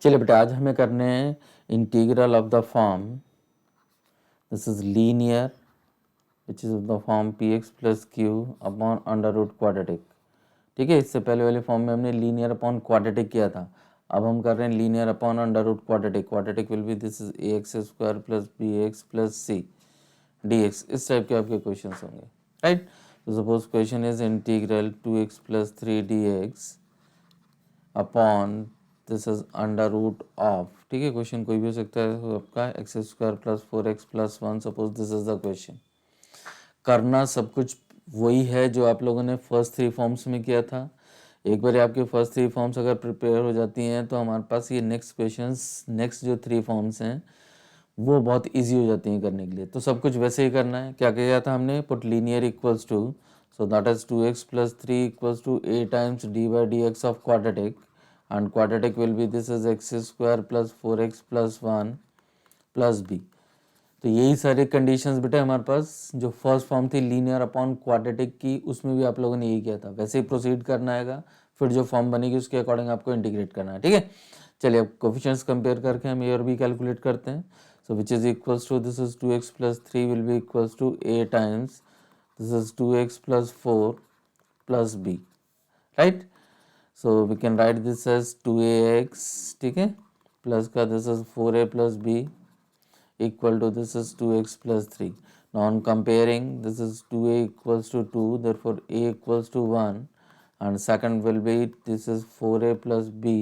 चलिए बेटा आज हमें करने हैं integral of the form this is linear which is of the form px plus q upon under root quadratic. ठीक है, इससे पहले वाले फॉर्म में हमने लीनियर अपॉन क्वाड्रेटिक किया था। अब हम कर रहे हैं linear upon under root quadratic. Quadratic will be this is ax square plus bx plus c dx। इस टाइप के आपके क्वेश्चन होंगे, राइट। तो suppose question is integral 2x plus 3 dx upon this is under root of, ठीक है, question कोई भी हो सकता है तो आपका x square plus 4x plus 1। Suppose this is the question. करना सब कुछ वही है जो आप लोगों ने फर्स्ट थ्री फॉर्म्स में किया था। एक बार आपके फर्स्ट थ्री फॉर्म्स अगर प्रिपेयर हो जाती हैं तो हमारे पास ये नेक्स्ट क्वेश्चंस, नेक्स्ट जो थ्री फॉर्म्स हैं वो बहुत इजी हो जाती हैं करने के लिए। तो सब कुछ वैसे ही करना है। क्या किया था हमने, put linear equals to, so that is 2x plus 3 equals to a times d by dx of quadratic and quadratic will be this is x square plus 4x plus 1 plus b। तो यही सारी conditions बेटा हमारे पास जो first form थी linear upon quadratic की, उसमें भी आप लोगों ने यही किया था। वैसे ही प्रोसीड करना है, फिर जो फॉर्म बनेगी उसके अकॉर्डिंग आपको इंटीग्रेट करना है। ठीक है, चलिए अब कोफिशिएंट्स कंपेयर करके हम ए और बी कैलकुलेट करते हैं। So which is equals to this is 2x plus 3 will be equals to a times this is 2x plus 4 plus b, right. So we can write this as 2ax, ठीक है, plus का this is 4a plus b equal to this is 2x plus 3. Now on comparing, this is 2a equals to 2, therefore a equals to 1, and second will be this is 4a plus b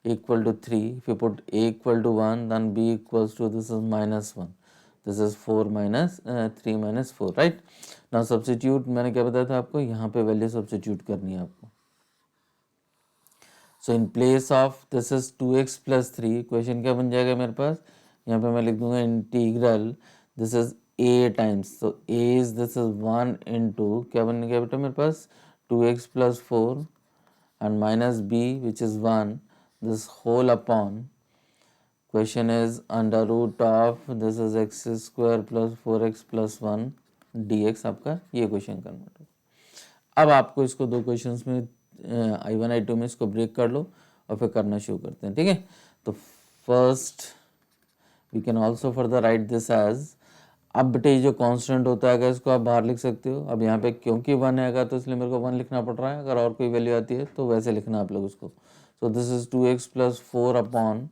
equal to 3. If you put a equal to 1, then b equals to this is minus 1. This is 4 minus 3 minus 4, right? Now substitute, मैंने क्या बताया था आपको, यहाँ पे value substitute करनी है आपको। So in place of this is 2x plus 3, question क्या बन जाएगा मेरे पास, यहाँ पे मैं लिख दूंगा integral this is a times, तो a is this is 1 into क्या बन गया बेटा मेरे पास 2x plus 4 and minus b which is 1 this whole upon question is under root of this is x square plus 4x plus 1 dx। आपका ये question convert हो। अब आपको इसको दो क्वेश्चंस में I1 I2 में इसको ब्रेक कर लो और फिर करना शुरू करते हैं। ठीक है, तो first we can also further write this as, अब बेटे जो कांस्टेंट होता है इसको आप बाहर लिख सकते हो। अब यहाँ पे क्योंकि 1 आएगा तो इसलिए मेरे को 1 लिखना पड़ रहा है। अगर और कोई वैल्यू आती है तो वैसे लिखना आप लोग उसको। So this is 2x plus 4 upon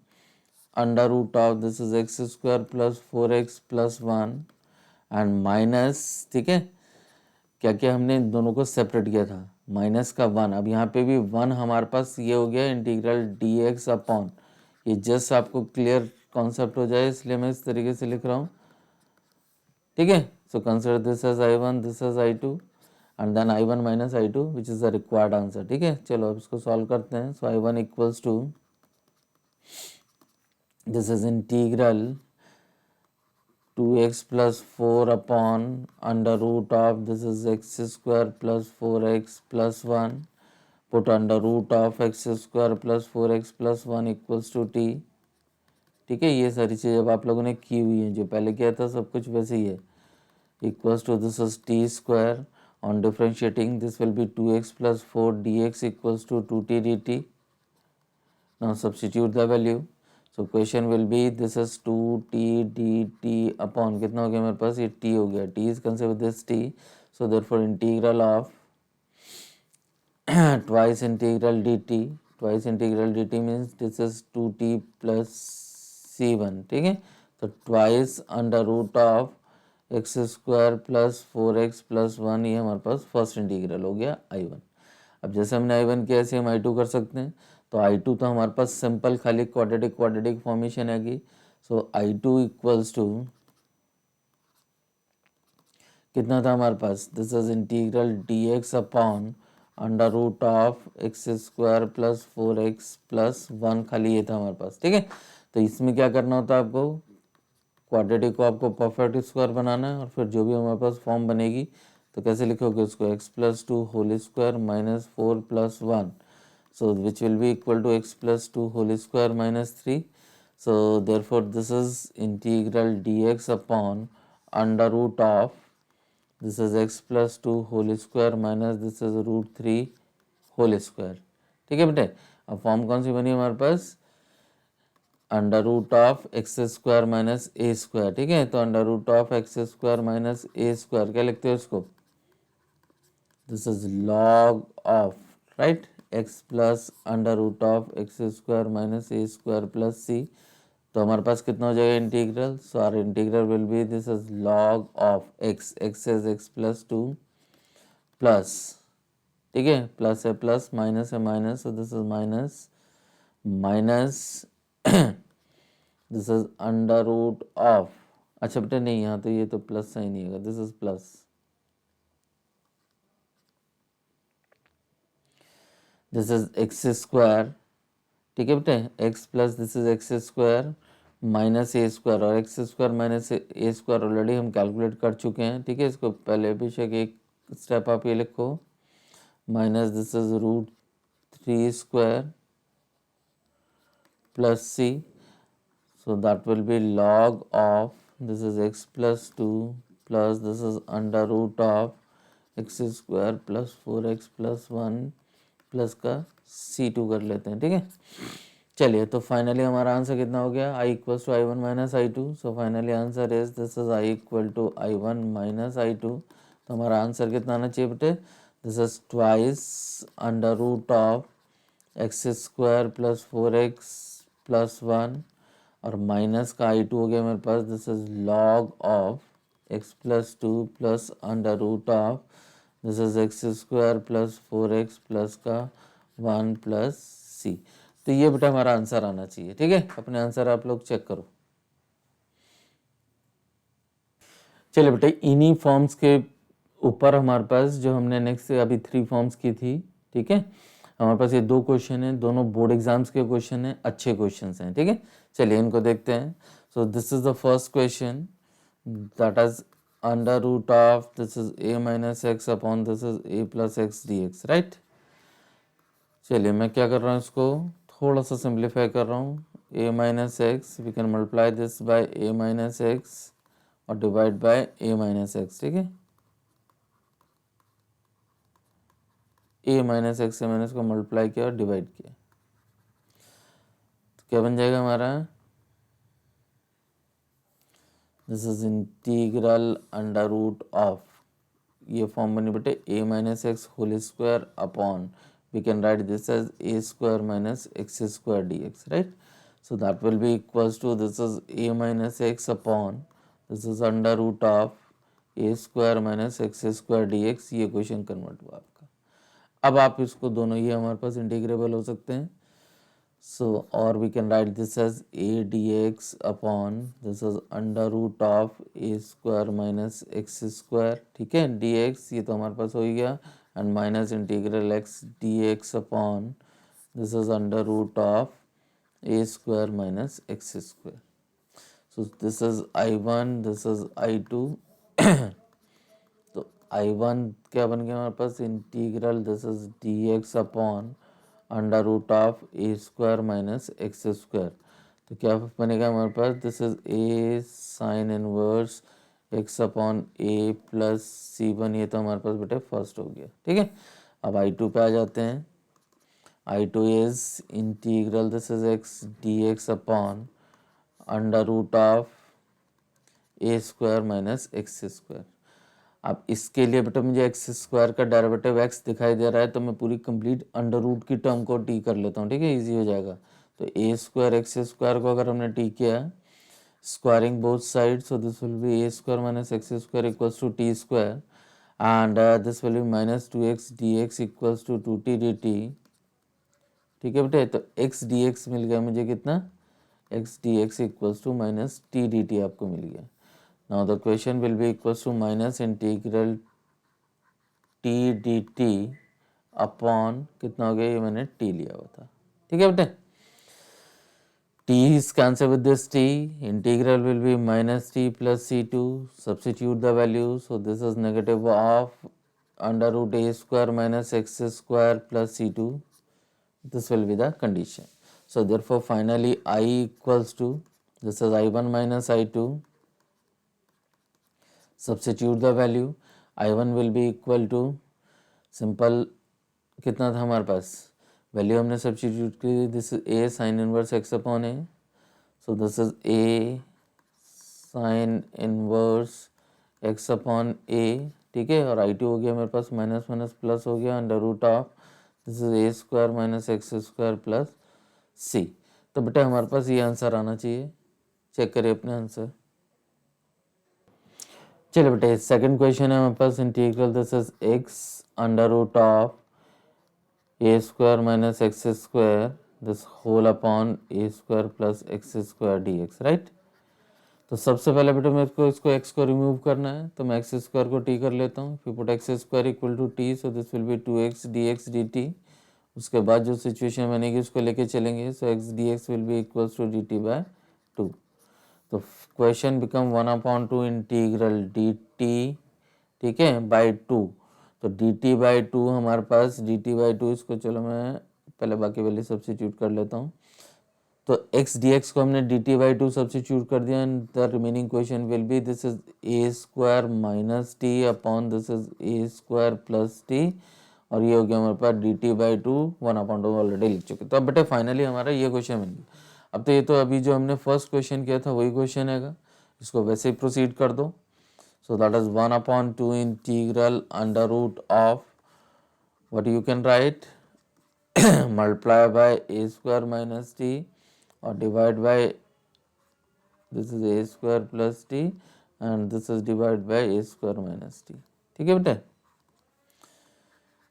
under root of this is x square plus 4x plus 1 and minus, ठीक है, क्या क्या हमने इन दोनों को सेपरेट किया था, माइनस का 1। अब यहाँ पे भी 1 हमारे पास ये हो गया इंटीग्रल dx अपॉन, ये जस्ट आपको क्लियर कॉन्सेप्ट हो जाए इसलिए मैं इस तरीके से लिख रहा हूँ। ठीक है, so consider this as I1 this as I2 and then I1 minus I2 which is the required answer. ठीक है, चलो अब इसको सॉल्व करते हैं। So I1 equals to this is integral 2x plus 4 upon under root of this is x square plus 4x plus 1, put under root of x square plus 4x plus 1 equals to t। ठीक है, ये सारी चीज़ अब आप लोगों ने की हुई है, जो पहले किया था सब कुछ वैसे ही है। Equals to this is t square, on differentiating this will be 2x plus 4 dx equals to 2t dt। now substitute the value। So question will be this is 2t dt upon कितना हो गया मेरे पास, ये t हो गया, t is consider this t, so therefore integral of twice integral dt, twice integral dt means this is 2t plus c1। ठीक है, तो twice under root of x square plus 4x plus 1, ये हमारे पास first integral हो गया I1। अब जैसे हमने I1 किया ऐसे हम I2 कर सकते हैं। तो I2 तो हमारे पास सिंपल खाली क्वाड्रेटिक फॉर्मेशन है कि, सो I2 इक्वल्स टू कितना था हमारे पास, this is integral dx upon under root of x square plus 4x plus 1, खाली ये था हमारे पास। ठीक है, तो इसमें क्या करना होता है आपको, क्वाड्रेटिक को आपको परफेक्ट स्क्वायर बनाना है और फिर जो भी हमारे पास फॉर्म बनेगी तो कैसे लिखोगे उसको, x plus 2 whole square minus 4 plus 1, so which will be equal to x plus 2 whole square minus 3। so therefore this is integral dx upon under root of this is x plus 2 whole square minus this is root 3 whole square। ठीक है बेटे, अब form कौन सी बनी हमारे पास, under root of x square minus a square, ठीक है। तो under root of x square minus a square क्या लिखते हो इसको, this is log of, right, x plus under root of x square minus a square plus c. तो हमारे पास कितना हो जाएगा integral, so our integral will be this is log of x, x is x plus 2 plus, ठीक है, plus है plus, minus है minus, so this is minus minus this is under root of, अच्छा बेटा नहीं, यहाँ तो ये तो प्लस साइन नहीं होगा, this is plus, this is x square, ठीक है बेटा, x plus this is x square minus a square, और x square minus a square already हम कैलकुलेट कर चुके हैं, ठीक है। इसको पहले भी एक स्टेप आप ये लिखो, minus this is root 3 square plus c, so that will be log of this is x plus 2 plus this is under root of x square plus 4x plus 1 plus का c2 कर लेते हैं, ठीक है। चलिए, तो फाइनली हमारा answer कितना हो गया, i equals to i1 minus i2, so finally answer is this is i equal to i1 minus i2। तो हमारा आंसर कितना आना चाहिए बेटे, this is twice under root of x square plus 4x plus 1 और माइनस का i2 हो गया मेरे पास, this is log of x plus 2 plus under root of this is x square plus 4x plus का 1 प्लस सी। तो ये बेटा हमारा आंसर आना चाहिए, ठीक है। अपने आंसर आप लोग चेक करो। चलिए बेटा, इन्हीं फॉर्म्स के ऊपर हमारे पास जो हमने नेक्स्ट अभी 3 फॉर्म्स की थी, ठीक है, हमारे पास ये 2 क्वेश्चन हैं, दोनों बोर्ड एग्जाम्स के क्वेश्चन हैं, अच्छे क्वेश्चन हैं, ठीक है। चलिए इनको देखते हैं। So this is the first question, that is under root of this is a minus x upon this is a plus x d x, right. चलिए मैं क्या कर रहा हूँ, इसको थोड़ा सा सिंप्लीफाई कर रहा हूँ, a minus x we can multiply this by a minus x और divide by a minus x, ठीक है। a माइनस एक्स से मैंने इसको मल्टीप्लाई किया और डिवाइड किया, तो क्या बन जाएगा हमारा, this is integral under root of, ये फॉर्म बनी बेटे a minus x whole square upon, we can write this as a square minus x square d x, right. So that will be equals to this is a minus x upon this is under root of a square minus x square d x. ये question convert हुआ आपका। अब आप इसको दोनों ये हमारे पास integrable हो सकते हैं, so or we can write this as a dx upon this is under root of a square minus x square, ठीक है, dx ये तो हमारे पास हो ही गया, and minus integral x dx upon this is under root of a square minus x square. So this is I1, this is I2 तो I1 क्या बन गया हमारे पास, integral this is dx upon under root of a square minus x square. तो क्या बनेगा हमारे पास, this is a sine inverse x upon a plus c1, ये तो हमारे पास बेटे फर्स्ट हो गया, ठीक है। अब I2 पे आ जाते हैं, I2 is integral this is x d x upon under root of a square minus x square. अब इसके लिए बेटा मुझे एक्स स्क्वायर का डेरिवेटिव एक्स दिखाई दे रहा है, तो मैं पूरी कंप्लीट अंडर रूट की टर्म को टी कर लेता हूँ, ठीक है, इजी हो जाएगा। तो ए स्क्वायर एक्स स्क्वायर को अगर हमने टी किया, squaring both side, so this will be a square minus x square equals to t square and this will be minus 2x d x equals to 2t dt, ठीक है बेटे। तो x d x मिल गया मुझे कितना, x d x equals to minus t d t आपको मिल गया। Now the question will be equals to minus integral t dt upon कितना हो गया, ये मैंने t लिया हुआ था, ठीक है बेटे। t is cancel with this t, integral will be minus t plus c2, substitute the value, so this is negative of under root a square minus x square plus c2, this will be the condition. So therefore finally I equals to, this is I1 minus I2, substitute the value, I1 will be equal to simple कितना था हमारे पास, value हमने substitute की, this a sine inverse x upon a, so this is a sine inverse x upon a, ठीक है, और आई to हो गया मेरे पास माइनस माइनस प्लस हो गया under root of this is a square minus x square plus c. तो बेटा हमारे पास ये आंसर आना चाहिए, चेक करिए अपने आंसर। चलिए बेटा सेकंड क्वेश्चन है हमारे पास integral this is x under root of a square minus x square this whole upon a square plus x square d x, right. तो सबसे पहले बेटा मेरे को इसको x को रिमूव करना है, तो मैं एक्स स्क्वायर को t कर लेता हूँ, फिर put x square equal to t, so this will be 2x dx dt। उसके बाद जो सिचुएशन बनेगी उसको लेके चलेंगे, so x dx will be equals to dt by 2। तो क्वेश्चन बिकम 1/2 इंटीग्रल dt, ठीक है, बाई 2। तो dt बाई 2 हमारे पास dt बाई 2, इसको चलो मैं पहले बाकी वैल्यू सब्स्टिट्यूट कर लेता हूँ। तो x dx को हमने dt बाई 2 सब्स्टिट्यूट कर दिया and the remaining question will be this is a square minus T upon this is a square plus T, और ये हो गया हमारे पास dt बाई 2 1/2 ऑलरेडी लिख चुके। तो अब बेटे फाइनली हमारा ये क्वेश्चन बन गया। अब तो ये तो अभी जो हमने फर्स्ट क्वेश्चन किया था वही क्वेश्चन हैगा, इसको वैसे ही प्रोसीड कर दो। So that is 1/2 integral under root of what you can write multiply by a square minus t और divide by this is a square plus t and this is divide by a square minus t, ठीक है बेटे।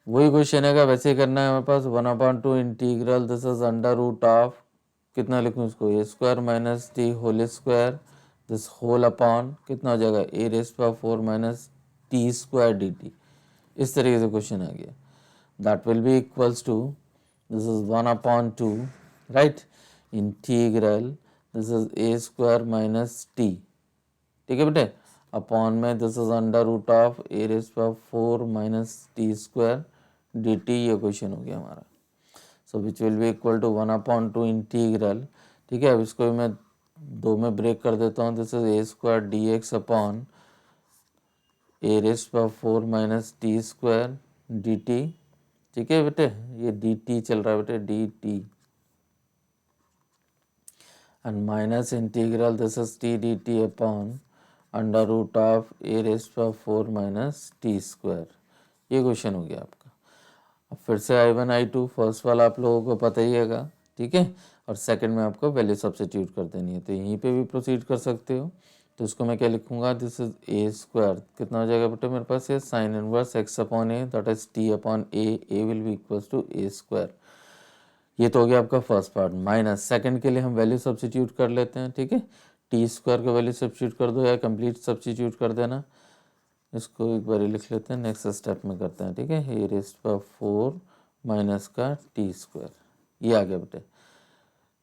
वही question है, वैसे ही करना है हमारे पास 1/2 integral this is under root of कितना लिखूँ इसको a square minus t whole square this whole upon कितना हो जाएगा a raised power 4 minus t square d t. इस तरीके से क्वेश्चन आ गया, that will be equals to this is 1/2 right integral this is a square minus t, ठीक है बेटे, अपॉन में this is under root of a raised power 4 minus t square d t. ये क्वेश्चन हो गया हमारा। So which will be equal to 1/2 integral, ठीक है। अब इसको भी मैं दो में ब्रेक कर देता हूँ, this is a square d x upon A raised power 4 minus t square d T, ठीक है बेटे, ये डी टी चल रहा है बेटे d t and minus integral this is t d t upon under root of a raised power 4 minus t square. ये question हो गया आपका। अब फिर से I1 I2 फर्स्ट वाला आप लोगों को पता ही हैगा, ठीक है, और सेकंड में आपको वैल्यू सब्स्टिट्यूट कर देनी है, तो यहीं पे भी प्रोसीड कर सकते हो। तो इसको मैं क्या लिखूंगा, दिस इज ए स्क्वायर कितना हो जाएगा बेटे मेरे पास, ये sine inverse x upon a that is t upon a will be equals to a square. ये तो हो गया आपका फर्स्ट पार्ट। माइनस सेकंड के लिए हम वैल्यू सब्स्टिट्यूट कर लेते हैं, ठीक है, टी स्क्वायर का वैल्यू सब्स्टिट्यूट कर दो या कंप्लीट सब्स्टिट्यूट कर देना। इसको एक बार लिख लेते हैं, नेक्स्ट स्टेप में करते हैं, ठीक है। ए रेस्ट पावर 4 माइनस का टी स्क्वायर, ये आ गया बेटे।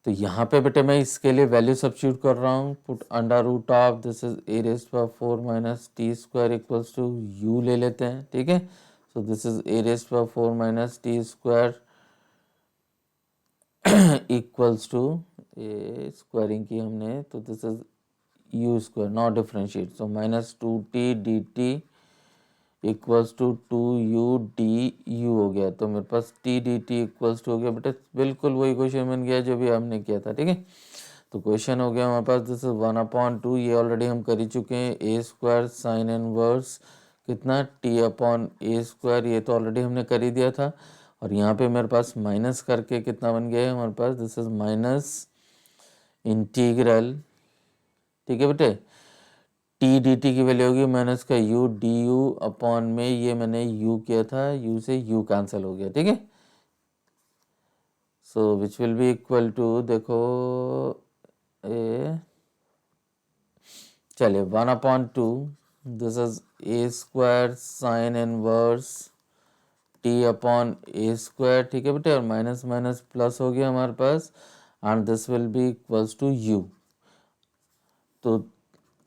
तो यहाँ पे बेटे मैं इसके लिए वैल्यू सब्स्टिट्यूट कर रहा हूँ, put under root of this is a raised power 4 minus t square equals to u ले लेते हैं, ठीक है। So this is a raised power 4 minus t square equals to a squaring की हमने, तो this is u square not differentiate, so minus 2t d t equals to 2u d u हो गया। तो मेरे पास t d t equals to हो गया बेटा, बिल्कुल वही क्वेश्चन बन गया जो भी हमने किया था, ठीक है। तो क्वेश्चन हो गया हमारे पास दिस इज 1/2, ये ऑलरेडी हम कर ही चुके हैं, ए स्क्वायर साइन इनवर्स कितना t अपॉन ए स्क्वायर, ये तो ऑलरेडी हमने कर ही दिया था। और यहाँ पे मेरे पास माइनस करके कितना बन गया है हमारे पास, दिस इज माइनस इंटीग्रल, ठीक है बेटे, टी डी टी की वैल्यू होगी माइनस का यू डी यू अपॉन में, ये मैंने यू किया था, यू से यू कैंसिल हो गया, ठीक है। So which will be equal to देखो ए, चलिए 1/2 this is a square sine inverse t upon a square, ठीक है बेटे, और माइनस माइनस प्लस हो गया हमारे पास and this will be equals to u. तो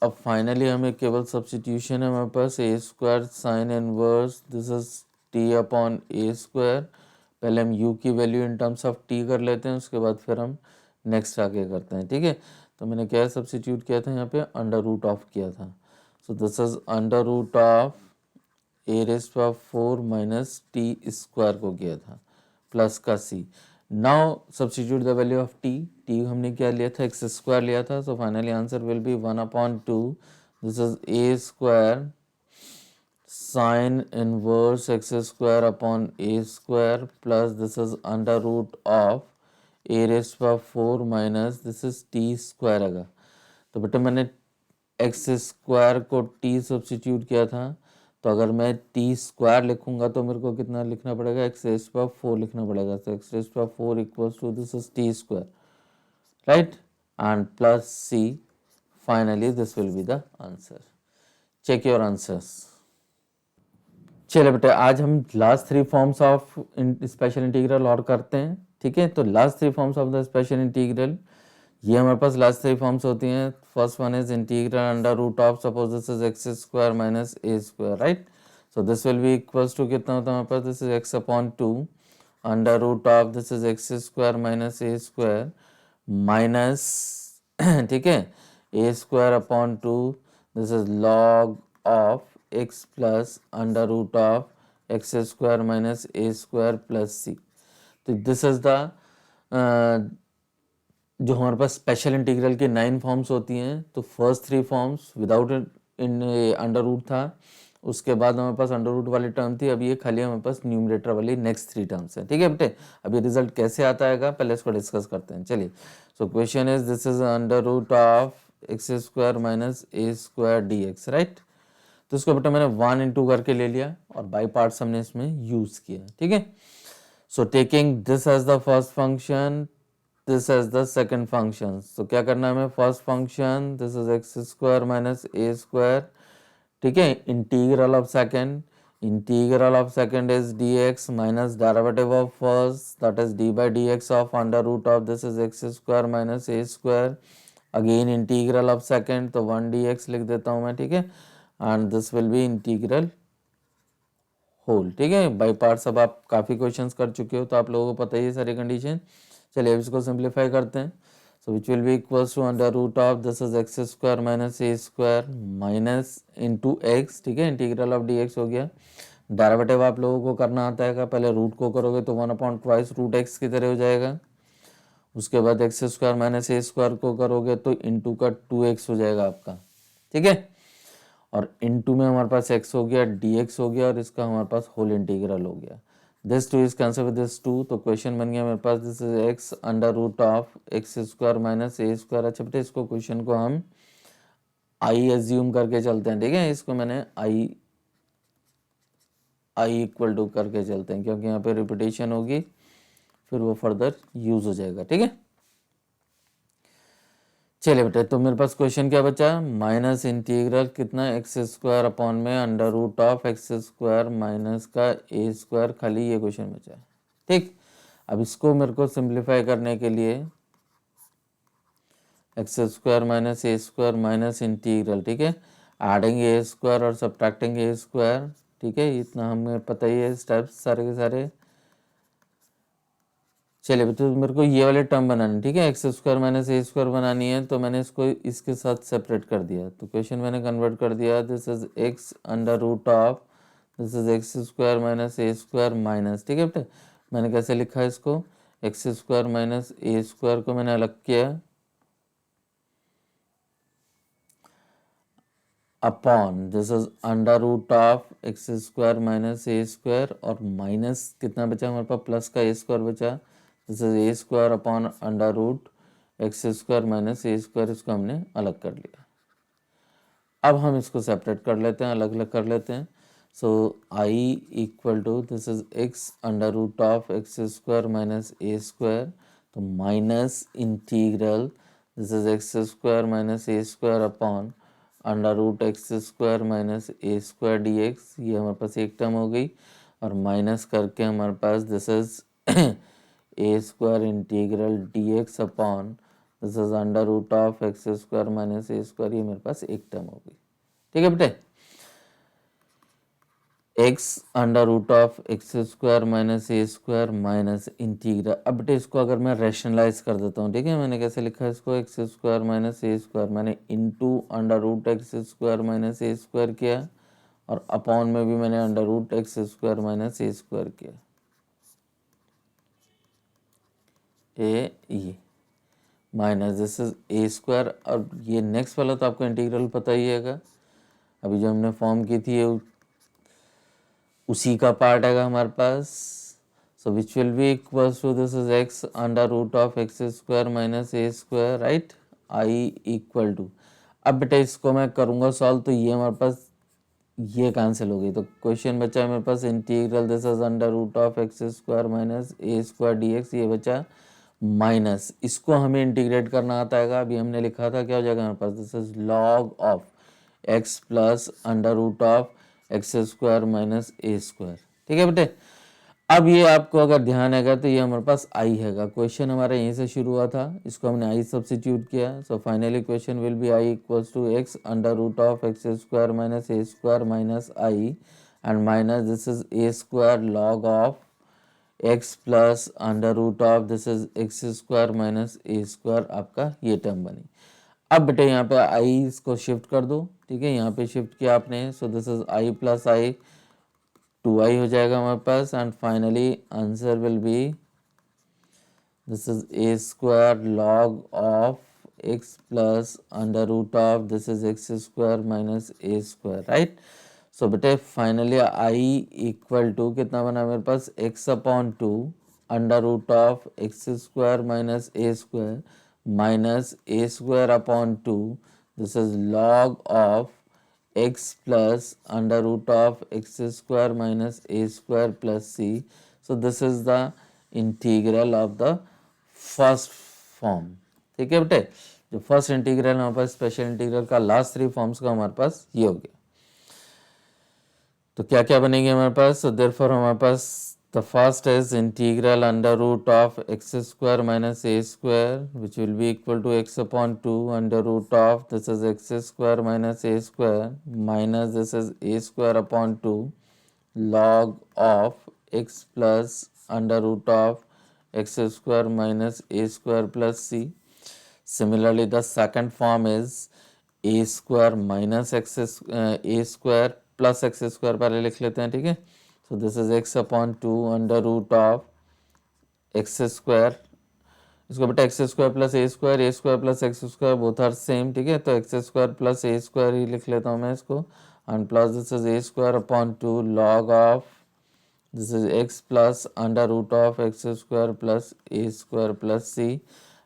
अब फाइनली हमें केवल सब्स्टिट्यूशन है हमारे पास, a square sine inverse this is t upon a square, पहले हम u की value in terms of t कर लेते हैं, उसके बाद फिर हम नेक्स्ट आगे करते हैं, ठीक है। तो मैंने क्या सब्स्टिट्यूट किया था यहाँ पे, अंडर रूट ऑफ किया था, so this is under root of a raised power 4 minus t square को किया था प्लस का c, now substitute the value of t हमने क्या लिया था, एक्स स्क्वायर लिया था, so finally answer will be 1/2, this is a square sine inverse x square upon a square plus this is under root of a raise power 4 minus this is t square आएगा। तो बेटा मैंने x square को T substitute किया था, तो अगर मैं टी स्क्वायर लिखूंगा तो मेरे को कितना लिखना पड़ेगा, एक्स रेज़ पावर 4 लिखना पड़ेगा। तो x raise power 4 equals to this is t square, right, and plus c, finally this will be the answer. Check your answers. चलिए बेटा आज हम last three forms of special integral और करते हैं, ठीक है। तो last three forms of the special integral, ये हमारे पास लास्ट थ्री फॉर्म्स होती हैं। First one is integral under root of suppose this is x square minus a square, right. So this will be equals to कितना होता है हमारे पास, this is x upon 2 under root of this is x square minus a square minus ठीक है a square upon 2 this is log of x plus under root of x square minus a square plus c. तो this is the जो हमारे पास special integral के 9 forms होती हैं। तो first three forms without in under root था, उसके बाद हमारे पास अंडर रूट वाली टर्म थी, अभी ये खाली हमारे पास न्यूमरेटर वाली नेक्स्ट थ्री टर्म्स हैं, ठीक है बेटे। अभी रिजल्ट कैसे आता है पहले इसको डिस्कस करते हैं, चलिए। So question is this is under root of x square minus a square d x, right. तो इसको बेटा मैंने 1 into करके ले लिया और बाई पार्ट्स हमने इसमें यूज किया, ठीक है। So taking this as the first function, this as the second function, तो क्या करना है हमें, first function this is x square minus a square, ठीक है, integral of second, integral of second is d x minus derivative of first that is d by d x of under root of this is x square minus a square, again integral of second, तो 1 dx लिख देता हूँ मैं, ठीक है, and this will be integral whole, ठीक है। By parts अब आप काफ़ी क्वेश्चंस कर चुके हो तो आप लोगों को पता ही है सारी कंडीशन। चलिए अब इसको सिंप्लीफाई करते हैं। So which will be equals to under root of this is x square minus a square minus into x, ठीक है, इंटीग्रल ऑफ डी एक्स हो गया। डेरिवेटिव आप लोगों को करना आता है, पहले रूट को करोगे तो 1/2 रूट एक्स की तरह हो जाएगा, उसके बाद x square minus a square को करोगे तो इंटू का 2x हो जाएगा आपका, ठीक है। और इनटू में हमारे पास x हो गया, dx हो गया, और इसका हमारे पास होल इंटीग्रल हो गया। This two is cancel with this two, तो क्वेश्चन बन गया मेरे पास this is x under root of x square minus a square. अच्छा बेटे इसको क्वेश्चन को हम i एज्यूम करके चलते हैं, ठीक है, इसको मैंने i इक्वल टू करके चलते हैं क्योंकि यहाँ पे रिपीटेशन होगी, फिर वो फर्दर यूज हो जाएगा, ठीक है। चलिए बेटा तो मेरे पास क्वेश्चन क्या बचा, माइनस इंटीग्रल कितना एक्स स्क्वायर अपॉन में under root of x square minus का ए स्क्वायर, खाली ये क्वेश्चन बचा है, ठीक। अब इसको मेरे को सिंप्लीफाई करने के लिए x square minus a square minus integral, ठीक है, एडिंग ए स्क्वायर और सब्ट्रैक्टिंग ए स्क्वायर, ठीक है, इतना हमें पता ही है स्टेप्स सारे के सारे। चलिए तो मेरे को ये वाले टर्म बनानी, ठीक है, x square minus a square बनानी है, तो मैंने इसको इसके साथ सेपरेट कर दिया, तो क्वेश्चन मैंने कन्वर्ट कर दिया, this is x under root of this is x square minus a square minus, ठीक है बेटा। मैंने कैसे लिखा है इसको, x square minus a square को मैंने अलग किया upon this is under root of x square minus a square, और माइनस कितना बचा हमारे पास, प्लस का ए स्क्वायर बचा, this is a square upon under root x square minus a square, इसको हमने अलग कर लिया। अब हम इसको सेपरेट कर लेते हैं, अलग अलग कर लेते हैं। So I equal to this is x under root of x square minus a square, तो minus integral this is x square minus a square upon under root x square minus a square d x, ये हमारे पास एक term हो गई, और minus करके हमारे पास this is a square integral d x upon this is under root of x square minus a square, ये मेरे पास एक टर्म हो गई, ठीक है बेटे। X under root of x square minus a square minus integral, अब बेटे इसको अगर मैं रैशनलाइज कर देता हूँ, ठीक है, मैंने कैसे लिखा है इसको, x square minus a square मैंने into under root x square minus a square किया, और अपॉन में भी मैंने under root x square minus a square किया। ये minus this is a square. और ये नेक्स्ट वाला तो आपको इंटीग्रल पता ही है, अभी जो हमने फॉर्म की थी उसी का पार्ट आएगा हमारे पास। So which will be equals to this is x under root of x square minus a square, right, I equal to. अब बेटा इसको मैं करूँगा सॉल्व, तो ये हमारे पास ये कैंसिल हो गई, तो क्वेश्चन बचा मेरे पास integral this is under root of x square minus a square d x, ये बचा माइनस, इसको हमें इंटीग्रेट करना आता है। अभी हमने लिखा था क्या हो जाएगा हमारे पास, this is log of x plus under root of x square minus a square. ठीक है बेटे, अब ये आपको अगर ध्यान है तो ये हमारे पास आई हैगा। क्वेश्चन हमारा यहीं से शुरू हुआ था, इसको हमने आई सब्सिट्यूट किया। So finally question will be I equals to x under root of x square minus a square minus I and minus this is a square log of x plus under root of this is x square minus a square, आपका ये term बनी। अब बेटे यहाँ पे आई इसको shift कर दो, ठीक है, यहाँ पे शिफ्ट किया आपने। So this is I plus I 2i हो जाएगा हमारे पास and finally answer will be this is a square log of x plus under root of this is x square minus a square, right. So बेटे finally I equal to कितना बना मेरे पास, x upon two under root of x square minus a square minus a square upon two this is log of x plus under root of x square minus a square plus c. So this is the integral of the first form. ठीक है बेटे, जो first integral हमारे पास special integral का last 3 forms का हमारे पास ये हो गया। तो क्या क्या बनेंगे हमारे पास, so therefore हमारे पास the first is integral under root of x square minus a square which will be equal to x upon 2 under root of this is x square minus a square minus this is a square upon 2 log of x plus under root of x square minus a square plus c. Similarly the second form is a square minus x a square plus x square पहले लिख लेते हैं, ठीक है। So this is x upon 2 under root of x square, इसको बेटा x square plus a square plus x square both are same, ठीक है, तो x square plus a square ही लिख लेता हूँ मैं इसको and plus this is a square upon 2 log of this is x plus under root of x square plus a square plus c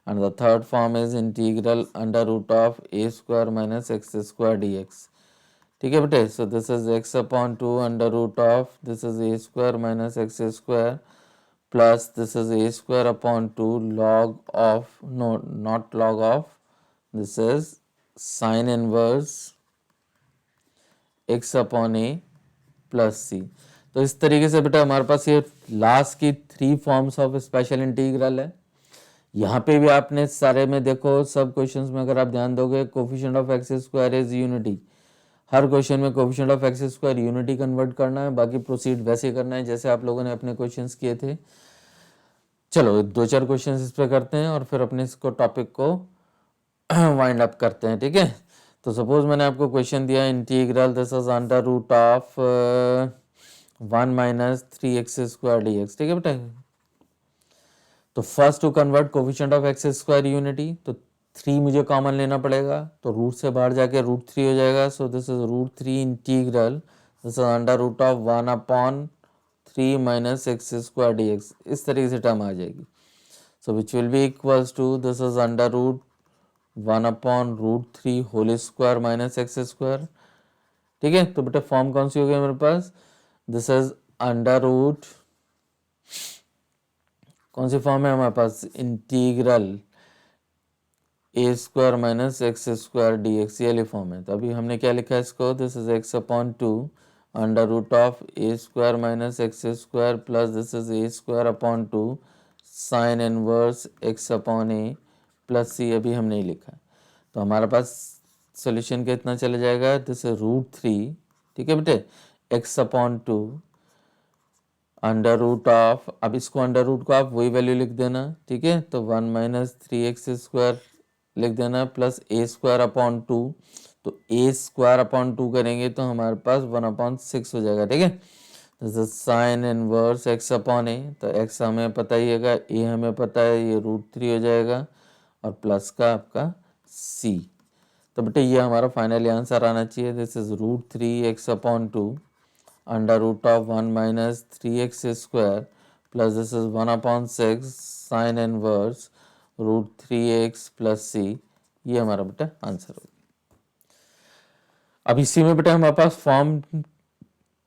and the third form is integral under root of a square minus x square dx। ठीक है बेटे, so this is x upon 2 under root of this is a square minus x square plus this is a square upon 2 log of no not log of this is sine inverse x upon a plus c. तो इस तरीके से बेटा हमारे पास ये last की 3 forms of special integral है। यहाँ पे भी आपने सारे में देखो सब क्वेश्चंस में अगर आप ध्यान दोगे coefficient of x square is unity, हर क्वेश्चन में coefficient of x square unity convert करना है, बाकी प्रोसीड वैसे करना है जैसे आप लोगों ने अपने क्वेश्चंस किए थे। चलो 2-4 क्वेश्चंस इस पे करते हैं और फिर अपने इसको टॉपिक को वाइंड अप करते हैं, ठीक है। तो सपोज मैंने आपको क्वेश्चन दिया integral this is under root of 1 minus 3x square d x, ठीक है बेटा। तो first to convert coefficient of x square unity, तो 3 मुझे कॉमन लेना पड़ेगा, तो रूट से बाहर जाके रूट 3 हो जाएगा। So this is root 3 integral this is under root of 1 upon 3 minus x square d x, इस तरीके से टर्म आ जाएगी। So which will be equals to this is under root 1 upon root 3 whole square minus x square, ठीक है। तो बेटा form कौन सी हो गई मेरे पास, दिस इज अंडर रूट, कौन सी फॉर्म है हमारे पास, integral a square minus x square d x, ये वाली फॉर्म है। तो अभी हमने क्या लिखा है इसको, this is x upon 2 under root of a square minus x square plus this is a square upon 2 sine inverse x upon a plus c, अभी हमने लिखा। तो हमारे पास सोल्यूशन कितना चला जाएगा, दिस इज रूट 3, ठीक है बेटे, x upon 2 under root of, अब इसको अंडर रूट को आप वही वैल्यू लिख देना, ठीक है। तो 1 माइनस 3x स्क्वायर लिख देना प्लस ए स्क्वायर अपॉन 2, तो ए स्क्वायर अपॉन 2 करेंगे तो हमारे पास 1/6 हो जाएगा, ठीक है। This is sine inverse x upon a, तो एक्स हमें पता ही है, ए हमें पता है, ये √3 हो जाएगा और प्लस का आपका सी। तो बेटे ये हमारा फाइनली आंसर आना चाहिए। This is √3x/2 under root of 1 minus 3x² plus this is 1/6 sine inverse √3x plus c. ये हमारा बेटा आंसर होगा। अब इसी में बेटा हमारे पास फॉर्म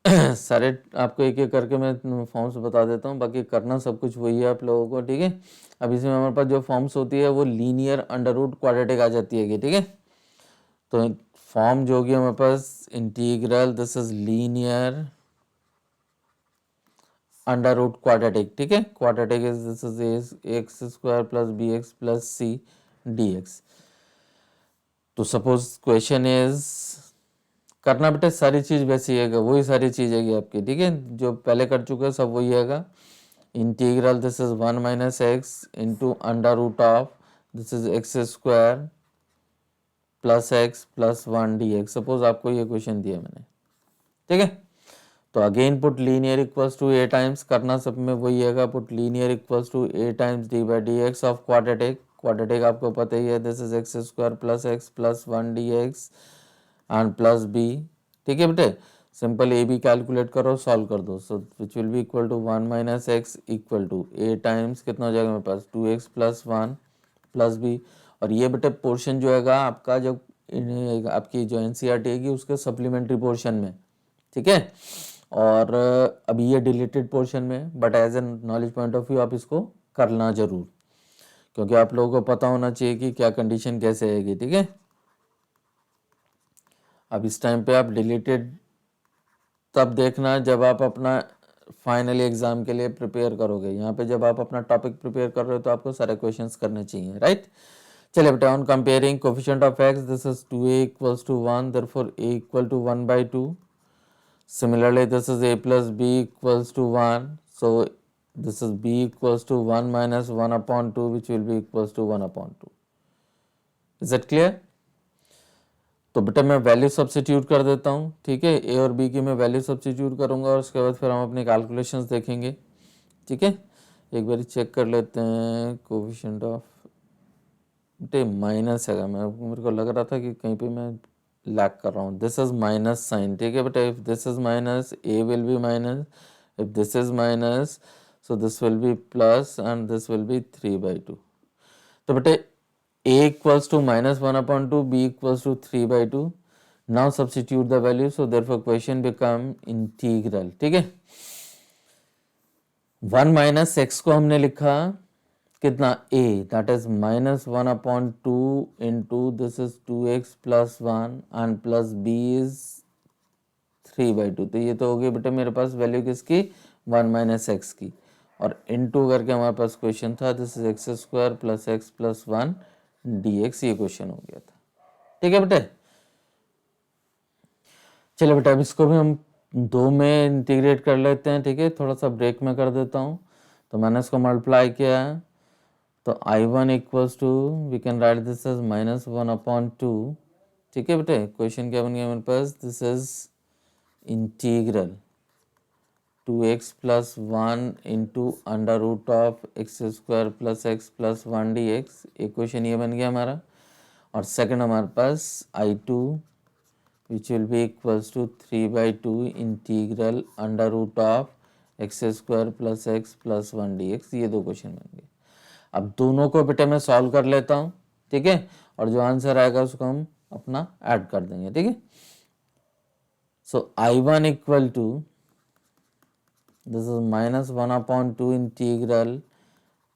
सारे आपको एक एक करके मैं फॉर्म्स बता देता हूँ, बाकी करना सब कुछ वही है आप लोगों को, ठीक है। अब इसमें हमारे पास जो फॉर्म्स होती है वो लीनियर, अंडर रूट, क्वाड्रेटिक आ जाती है, ठीक है। तो फॉर्म जो होगी हमारे पास integral, this is linear under root quadratic, ठीक है। Quadratic is this is ax² plus bx plus c dx। तो सपोज क्वेश्चन इज, करना बेटा सारी चीज वैसी है, वही सारी चीज है आपकी, ठीक है, जो पहले कर चुके हैं सब वही है। Integral this is 1 minus x into under root of this is x² plus x plus 1 dx। Suppose आपको ये क्वेश्चन दिया मैंने, ठीक है। तो again put linear equals to a times, करना सब में वही है, put linear equals to a times d by d x of quadratic. Quadratic आपको पता ही है, this is x² plus x plus 1 dx and plus B, ठीक है बेटे। सिंपल ए बी कैलकुलेट करो, सॉल्व कर दो। So which will be equal to 1 minus x equal to a times कितना हो जाएगा मेरे पास 2x प्लस 1 प्लस बी। और ये बेटे पोर्शन जो है आपका, जो आपकी जो एनसीईआरटी है उसके सप्लीमेंट्री पोर्शन में, ठीक है। और अभी ये डिलीटेड पोर्शन में, but as a knowledge point of view आप इसको करना जरूर, क्योंकि आप लोगों को पता होना चाहिए कि क्या कंडीशन कैसे आएगी, ठीक है। अब इस टाइम पे आप डिलीटेड तब देखना जब आप अपना फाइनली एग्जाम के लिए प्रिपेयर करोगे। यहाँ पे जब आप अपना टॉपिक प्रिपेयर कर रहे हो तो आपको सारे क्वेश्चंस करने चाहिए, राइट। चलिए बेटा, on comparing coefficient of x, this is 2a equals to 1, therefore a equal to 1/2। Similarly, this is a plus b equals to 1. So, this is b equals to 1 minus 1/2, which will be equals to 1/2. Is that clear? तो बेटा मैं value substitute कर देता हूँ, ठीक है। ए और B की मैं वैल्यू सब्स्टिट्यूट करूँगा और उसके बाद फिर हम अपने कैलकुलेशंस देखेंगे, ठीक है। एक बार चेक कर लेते हैं कोफिशिएंट ऑफ, बेटे माइनस है, मेरे को लग रहा था कि कहीं पे मैं लैक कर रहा हूँ। दिस इज माइनस साइन, ठीक है बेटा। If this is minus, A will be minus, if this is minus, so this will B plus and this will be 3/2। तो बेटे a equals to minus 1/2, b equals to 3/2। now substitute the value, so therefore question become integral, ठीक है। 1 minus x को हमने लिखा कितना, a, that is minus 1/2 into this is 2x plus 1 and plus b is 3/2। तो ये तो हो गई बेटा मेरे पास वैल्यू किसकी, 1 माइनस एक्स की, और इनटू करके हमारे पास क्वेश्चन था this is x² plus x plus 1 dx। ये क्वेश्चन हो गया था, ठीक है बेटे। चलो बेटा अब इसको भी हम 2 में इंटीग्रेट कर लेते हैं, ठीक है। थोड़ा सा ब्रेक में कर देता हूँ। तो मैंने इसको मल्टीप्लाई किया, तो I1 equals to, we can write this as -1/2, ठीक है बेटे। क्वेश्चन क्या बन गया मेरे पास, this is integral 2x plus 1 into under root of x² plus x plus 1 dx। एक क्वेश्चन ये बन गया हमारा। और सेकंड हमारे पास I2 which will be equals to 3/2 integral under root of x² plus x plus 1 dx। ये दो क्वेश्चन बन गए। अब दोनों को बेटे मैं सॉल्व कर लेता हूँ, ठीक है, और जो आंसर आएगा उसको हम अपना ऐड कर देंगे, ठीक है। So I1 equal to, this is -1/2 integral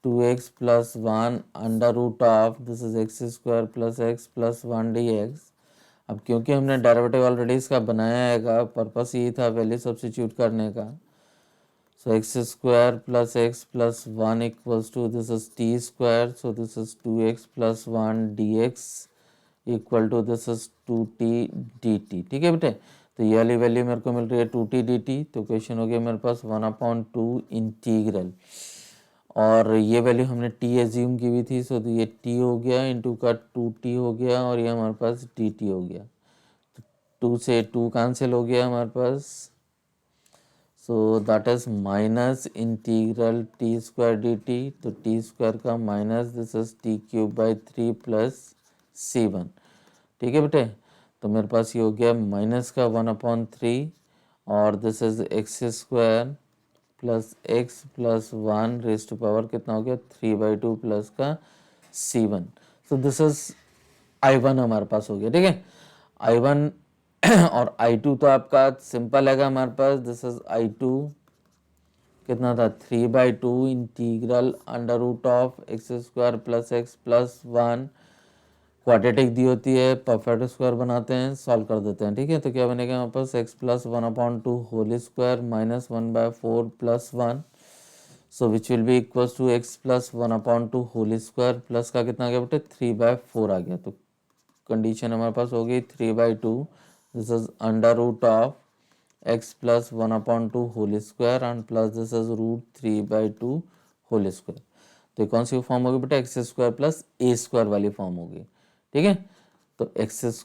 2x plus 1 under root of this is x² plus x plus 1 dx। अब क्योंकि हमने डेरिवेटिव ऑलरेडी इसका बनाया है, पर्पस ये था वैल्यू सब्स्टिट्यूट करने का। So x² plus x plus 1 equals to this is t², so this is 2x plus 1 dx equal to this is 2t dt, ठीक है बेटे। तो ये वाली वैल्यू मेरे को मिल रही है 2t dt। तो क्वेश्चन हो गया मेरे पास 1/2 इंटीग्रल, और ये वैल्यू हमने t एज्यूम की हुई थी, सो तो ये t हो गया इंटू का 2t हो गया, और ये हमारे पास dt हो गया। तो 2 से 2 कैंसिल हो गया हमारे पास, so that is minus integral t square d t, तो टी स्क्वायर का minus this is t cube by 3 plus C1। ठीक है बेटे, तो मेरे पास ये हो गया माइनस का 1/3 और this is x square plus x plus 1 raise to power कितना हो गया 3/2 प्लस का C1। So this is I1 हमारे पास हो गया। ठीक है, I1 और I2 तो आपका सिंपल है हमारे पास, दिस इज I2 कितना था 3/2 integral under root of x square plus x plus 1, quadratic दी होती है, परफेक्ट स्क्वायर बनाते हैं, सॉल्व कर देते हैं। ठीक है, तो क्या बनेगा हमारे पास x plus 1/2 whole square minus 1/4 plus 1, so which will be equals to x plus 1/2 whole square plus का कितना आ गया बेटे 3/4 आ गया। तो कंडीशन हमारे पास हो गई 3/2, this is under root of x plus 1/2 whole square and plus this is root 3/2 whole square. तो कौन सी फॉर्म होगी बेटा x square plus a square वाली फॉर्म होगी। ठीक है, तो x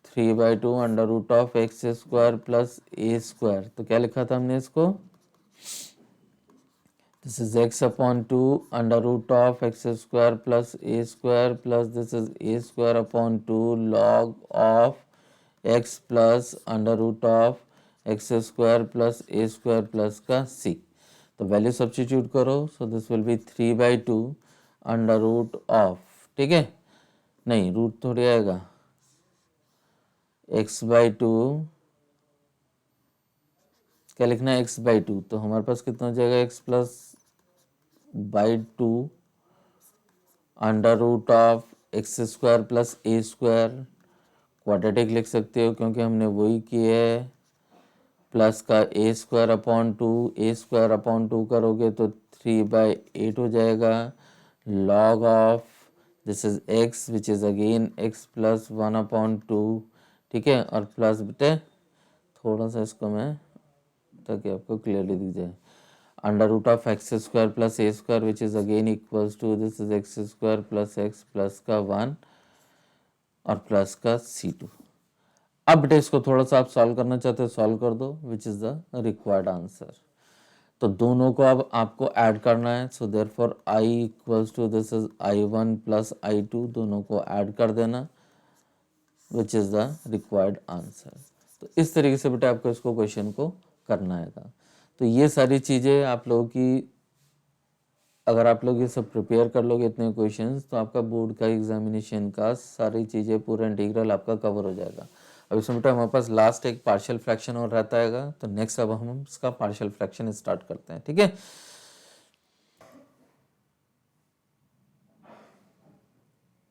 3/2 under root of x square plus a square, तो क्या लिखा था हमने इसको, this is x upon 2 under root of x square plus a square plus this is a square upon 2 log of x plus under root of x square plus a square plus का c। तो value substitute करो, so this will be 3/2 under root of, ठीक है, नहीं root थोड़ी आएगा, x/2 क्या लिखना है x/2, तो हमारे पास कितना हो जाएगा x plus by 2 under root of x square plus a square, quadratic लिख सकते हो क्योंकि हमने वही किया है, प्लस का a square upon 2, A square upon 2 करोगे तो 3/8 हो जाएगा, log of this is x which is again x plus 1/2, ठीक है, और प्लस बेटे थोड़ा सा इसको मैं ताकि आपको क्लियरली दिख जाए, under root of x square plus a square which is again equals to this is x square plus x plus का 1 और प्लस का C2। अब बेटे इसको थोड़ा सा आप सॉल्व करना चाहते हो सॉल्व कर दो, which is the required answer. तो दोनों को अब आपको ऐड करना है, so therefore I equals to this is I1 plus I2, दोनों को ऐड कर देना, which is the required answer. तो इस तरीके से बेटा आपको इसको क्वेश्चन को करना है। तो ये सारी चीज़ें आप लोगों की, अगर आप लोग ये सब प्रिपेयर कर लोगे इतने क्वेश्चंस, तो आपका बोर्ड का एग्जामिनेशन का सारी चीज़ें पूरा इंटीग्रल आपका कवर हो जाएगा। अब इसमें बेटा हमारे पास लास्ट एक पार्शियल फ्रैक्शन और रहता है, तो नेक्स्ट अब हम इसका पार्शियल फ्रैक्शन स्टार्ट करते हैं। ठीक है,